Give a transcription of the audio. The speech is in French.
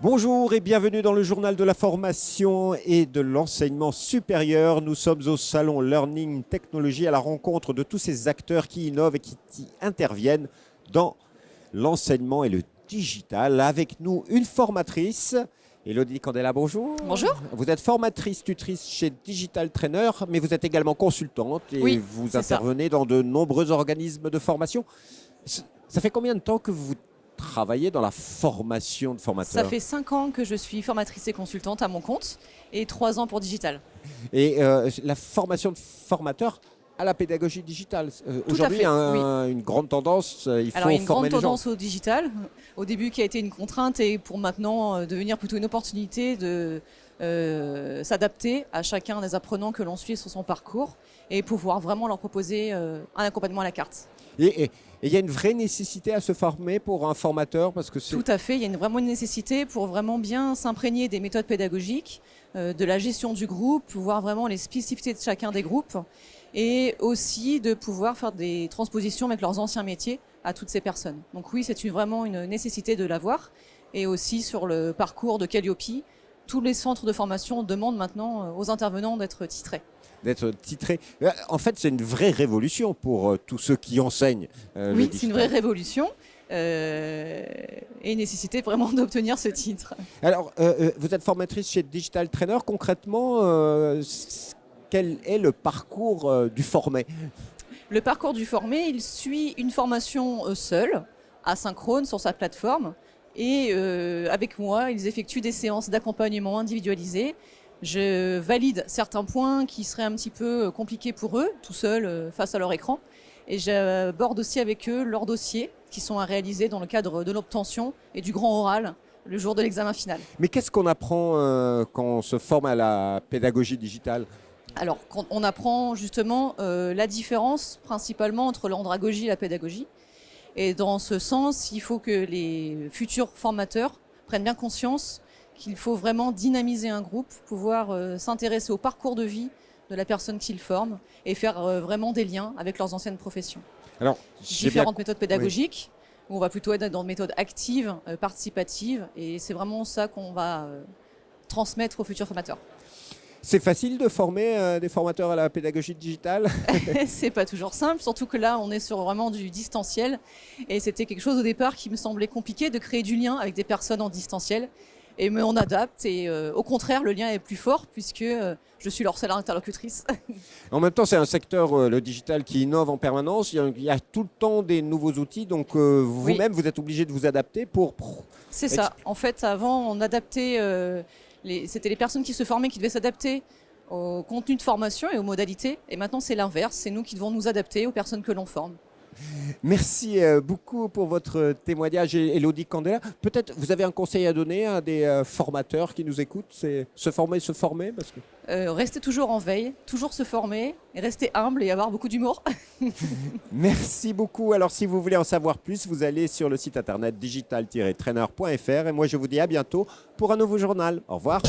Bonjour et bienvenue dans le journal de la formation et de l'enseignement supérieur. Nous sommes au salon Learning Technology à la rencontre de tous ces acteurs qui innovent et qui interviennent dans l'enseignement et le digital. Avec nous, une formatrice. Elodie Candela, bonjour. Bonjour. Vous êtes formatrice, tutrice chez Digital Trainer, mais vous êtes également consultante et Oui, vous intervenez dans de nombreux organismes de formation. Ça fait combien de temps que vous travaillez dans la formation de formateurs? Ça fait 5 ans que je suis formatrice et consultante à mon compte et 3 ans pour Digital. Et la formation de formateurs à la pédagogie digitale. Aujourd'hui, fait, une grande tendance, il faut Alors, il y a une former grande les gens. tendance au digital, au début qui a été une contrainte et pour maintenant devenir plutôt une opportunité de s'adapter à chacun des apprenants que l'on suit sur son parcours et pouvoir vraiment leur proposer un accompagnement à la carte. Et il y a une vraie nécessité à se former pour un formateur parce que c'est... Tout à fait, il y a vraiment une nécessité pour vraiment bien s'imprégner des méthodes pédagogiques, de la gestion du groupe, voir vraiment les spécificités de chacun des groupes et aussi de pouvoir faire des transpositions avec leurs anciens métiers à toutes ces personnes. Donc oui, c'est vraiment une nécessité de l'avoir. Et aussi sur le parcours de Calliope, tous les centres de formation demandent maintenant aux intervenants d'être titrés. D'être titré. En fait, c'est une vraie révolution pour tous ceux qui enseignent. Oui, c'est une vraie révolution et une nécessité vraiment d'obtenir ce titre. Alors, vous êtes formatrice chez Digital Trainer. Concrètement, quel est le parcours du formé? Le parcours du formé, il suit une formation seule, asynchrone sur sa plateforme. Et avec moi, ils effectuent des séances d'accompagnement individualisées. Je valide certains points qui seraient un petit peu compliqués pour eux, tout seuls, face à leur écran. Et j'aborde aussi avec eux leurs dossiers qui sont à réaliser dans le cadre de l'obtention et du grand oral le jour de l'examen final. Mais qu'est-ce qu'on apprend quand on se forme à la pédagogie digitale? Alors, on apprend justement la différence principalement entre l'andragogie et la pédagogie. Et dans ce sens, il faut que les futurs formateurs prennent bien conscience qu'il faut vraiment dynamiser un groupe, pouvoir s'intéresser au parcours de vie de la personne qu'ils forment et faire vraiment des liens avec leurs anciennes professions. Alors, différentes méthodes pédagogiques, où on va plutôt être dans une méthode active, participative, et c'est vraiment ça qu'on va transmettre aux futurs formateurs. C'est facile de former des formateurs à la pédagogie digitale? C'est pas toujours simple, surtout que là, on est sur vraiment du distanciel. Et c'était quelque chose au départ qui me semblait compliqué de créer du lien avec des personnes en distanciel. Mais on adapte et au contraire, le lien est plus fort puisque je suis leur seule interlocutrice. En même temps, c'est un secteur, le digital, qui innove en permanence. Il y a tout le temps des nouveaux outils. Donc, vous-même, vous êtes obligé de vous adapter pour... C'est ça. En fait, avant, on adaptait... c'était les personnes qui se formaient qui devaient s'adapter au contenu de formation et aux modalités. Et maintenant, c'est l'inverse. C'est nous qui devons nous adapter aux personnes que l'on forme. Merci beaucoup pour votre témoignage, Elodie Candela. Peut-être vous avez un conseil à donner à des formateurs qui nous écoutent, c'est se former parce que... Rester toujours en veille, toujours se former, et rester humble et avoir beaucoup d'humour. Merci beaucoup. Alors si vous voulez en savoir plus, vous allez sur le site internet digital-trainer.fr et moi je vous dis à bientôt pour un nouveau journal. Au revoir.